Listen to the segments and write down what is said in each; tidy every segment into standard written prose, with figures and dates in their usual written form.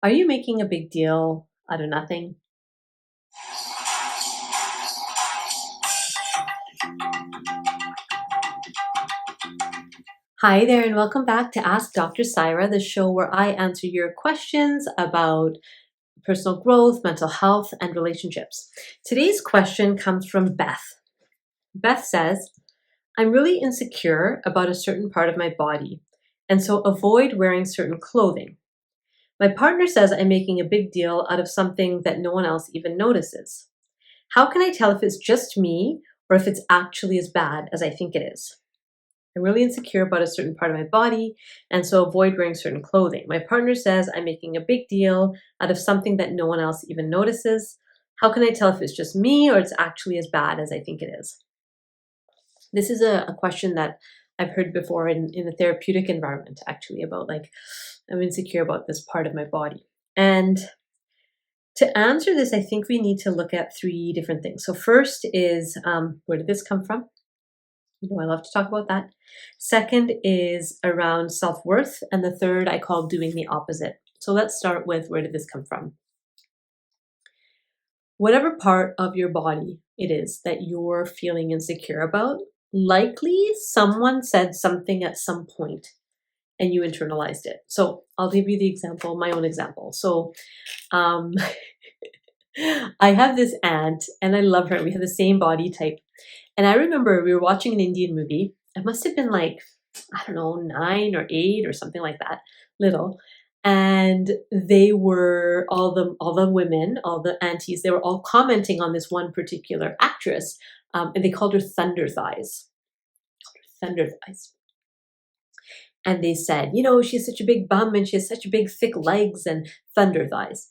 Are you making a big deal out of nothing? Hi there, and welcome back to Ask Dr. Syra, the show where I answer your questions about personal growth, mental health, and relationships. Today's question comes from Beth. Beth says, I'm really insecure about a certain part of my body, and so avoid wearing certain clothing. My partner says I'm making a big deal out of something that no one else even notices. How can I tell if it's just me or if it's actually as bad as I think it is? I'm really insecure about a certain part of my body, and so avoid wearing certain clothing. My partner says I'm making a big deal out of something that no one else even notices. How can I tell if it's just me or it's actually as bad as I think it is? This is a question that I've heard before in a therapeutic environment, actually, about like, I'm insecure about this part of my body. And to answer this, I think we need to look at three different things. So, first is where did this come from? You know, I love to talk about that. Second is around self-worth. And the third I call doing the opposite. So let's start with where did this come from? Whatever part of your body it is that you're feeling insecure about, likely someone said something at some point and you internalized it. So I'll give you the example, my own example. So um, I have this aunt and I love her. We have the same body type. And I remember we were watching an Indian movie. It must have been like, I don't know, 9 or 8 or something like that, little. And they were all the women, all the aunties, they were all commenting on this one particular actress. And they called her Thunder Thighs. Thunder Thighs. And they said, you know, she has such a big bum and she has such big, thick legs and thunder thighs.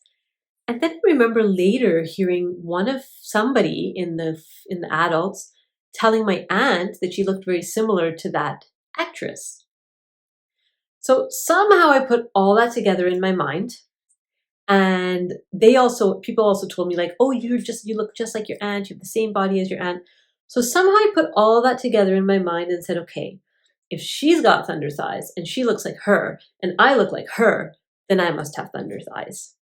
And then I remember later hearing one of somebody in the adults telling my aunt that she looked very similar to that actress. So somehow I put all that together in my mind. And people also told me like, oh, you look just like your aunt. You have the same body as your aunt. So somehow I put all that together in my mind and said, okay, if she's got thunder thighs and she looks like her and I look like her, then I must have thunder thighs.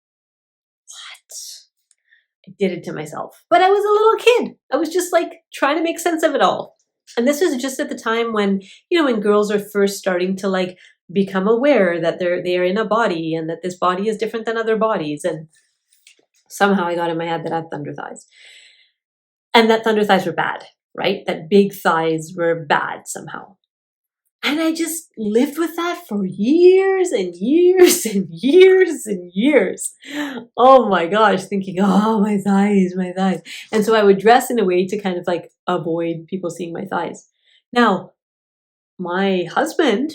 What? I did it to myself. But I was a little kid. I was just like trying to make sense of it all. And this was just at the time when, you know, when girls are first starting to like become aware that they are in a body and that this body is different than other bodies. And somehow I got in my head that I had thunder thighs. And that thunder thighs were bad, right? That big thighs were bad somehow. And I just lived with that for years and years and years and years. Oh my gosh, thinking, oh, my thighs, my thighs. And so I would dress in a way to kind of like avoid people seeing my thighs. Now, my husband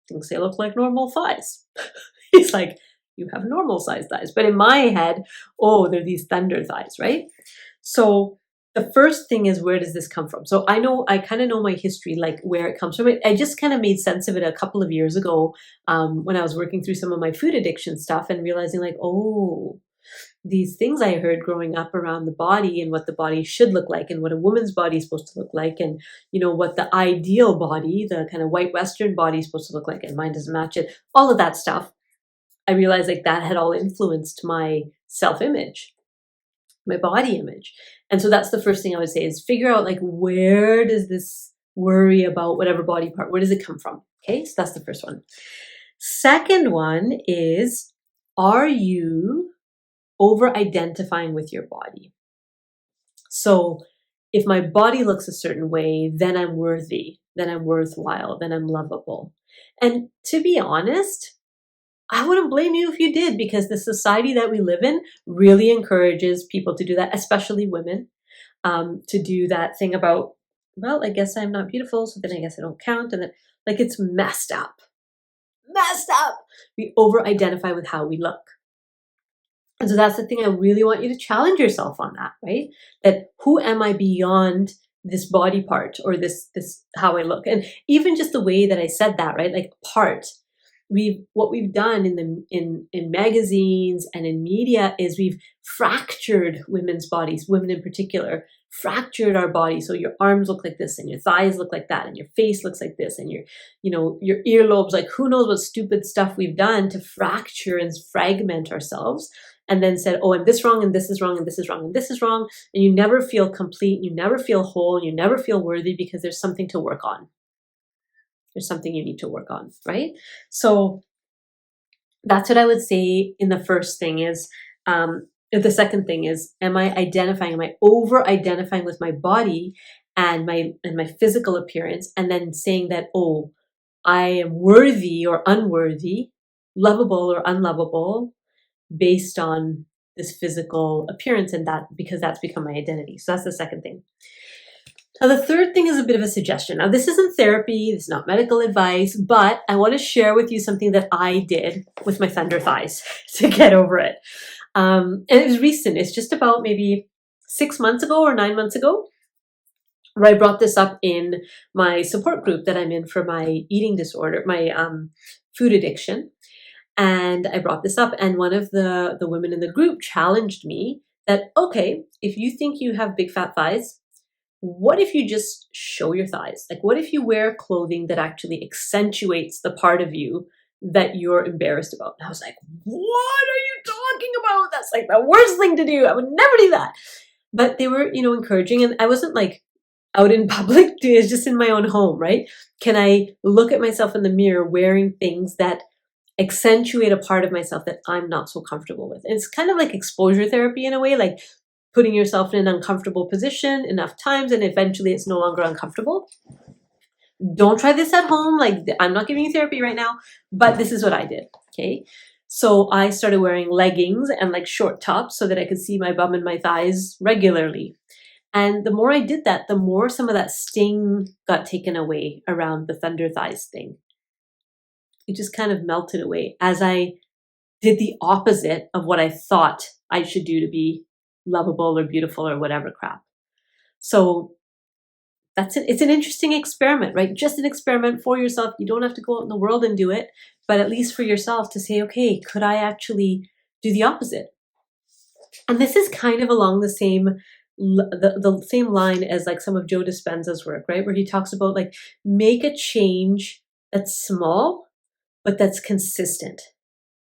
thinks they look like normal thighs. He's like, you have normal sized thighs. But in my head, oh, they're these thunder thighs, right? So the first thing is, where does this come from? So I kind of know my history, like where it comes from. I just kind of made sense of it a couple of years ago when I was working through some of my food addiction stuff and realizing like, oh, these things I heard growing up around the body and what the body should look like and what a woman's body is supposed to look like and, you know, what the ideal body, the kind of white Western body is supposed to look like and mine doesn't match it. All of that stuff. I realized like that had all influenced my self-image, my body image. And so that's the first thing I would say is figure out like, where does this worry about whatever body part, where does it come from? Okay, so that's the first one. Second one is, are you over identifying with your body? So if my body looks a certain way, then I'm worthy, then I'm worthwhile, then I'm lovable. And to be honest, I wouldn't blame you if you did, because the society that we live in really encourages people to do that, especially women, to do that thing about, well, I guess I'm not beautiful, so then I guess I don't count. And then, like, it's messed up. Messed up. We over-identify with how we look. And so that's the thing I really want you to challenge yourself on that, right? That who am I beyond this body part or this how I look? And even just the way that I said that, right? Like part. What we've done in magazines and in media is we've fractured women's bodies, women in particular, fractured our body. So your arms look like this and your thighs look like that and your face looks like this and your earlobes, like who knows what stupid stuff we've done to fracture and fragment ourselves, and then said, oh, I'm this wrong and this is wrong and this is wrong and this is wrong. And you never feel complete, you never feel whole, you never feel worthy because there's something to work on. There's something you need to work on, right? So that's what I would say in the first thing is, the second thing is, am I over identifying with my body and my physical appearance, and then saying that, oh, I am worthy or unworthy, lovable or unlovable based on this physical appearance, and that because that's become my identity. So that's the second thing. Now, the third thing is a bit of a suggestion. Now, this isn't therapy, this is not medical advice, but I want to share with you something that I did with my thunder thighs to get over it. And it was recent. It's just about maybe 6 months ago or 9 months ago, where I brought this up in my support group that I'm in for my eating disorder, my food addiction. And I brought this up, and one of the women in the group challenged me that, okay, if you think you have big fat thighs, what if you just show your thighs? Like, what if you wear clothing that actually accentuates the part of you that you're embarrassed about? And I was like, what are you talking about? That's like the worst thing to do. I would never do that. But they were, encouraging, and I wasn't like out in public. It's just in my own home, right? Can I look at myself in the mirror wearing things that accentuate a part of myself that I'm not so comfortable with? And it's kind of like exposure therapy in a way, like putting yourself in an uncomfortable position enough times, and eventually it's no longer uncomfortable. Don't try this at home. Like, I'm not giving you therapy right now, but this is what I did. Okay. So I started wearing leggings and like short tops so that I could see my bum and my thighs regularly. And the more I did that, the more some of that sting got taken away around the thunder thighs thing. It just kind of melted away as I did the opposite of what I thought I should do to be lovable or beautiful or whatever crap. So that's it. It's an interesting experiment, right? Just an experiment for yourself. You don't have to go out in the world and do it, but at least for yourself to say, okay, could I actually do the opposite? And this is kind of along the same line as like some of Joe Dispenza's work, right? Where he talks about like, make a change that's small, but that's consistent.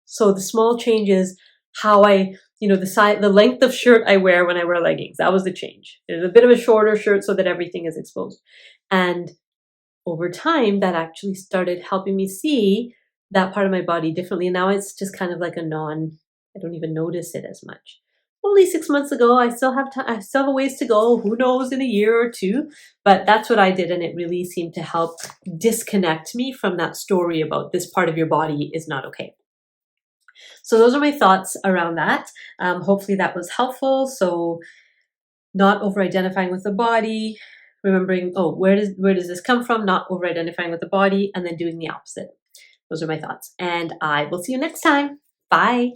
So the small change is how I, the length of shirt I wear when I wear leggings. That was the change. There's a bit of a shorter shirt so that everything is exposed. And over time, that actually started helping me see that part of my body differently. And now it's just kind of like I don't even notice it as much. Only 6 months ago, I still have a ways to go. Who knows, in a year or two, but that's what I did. And it really seemed to help disconnect me from that story about this part of your body is not okay. So those are my thoughts around that. Hopefully that was helpful. So not over-identifying with the body, remembering, where does this come from? Not over-identifying with the body, and then doing the opposite. Those are my thoughts. And I will see you next time. Bye.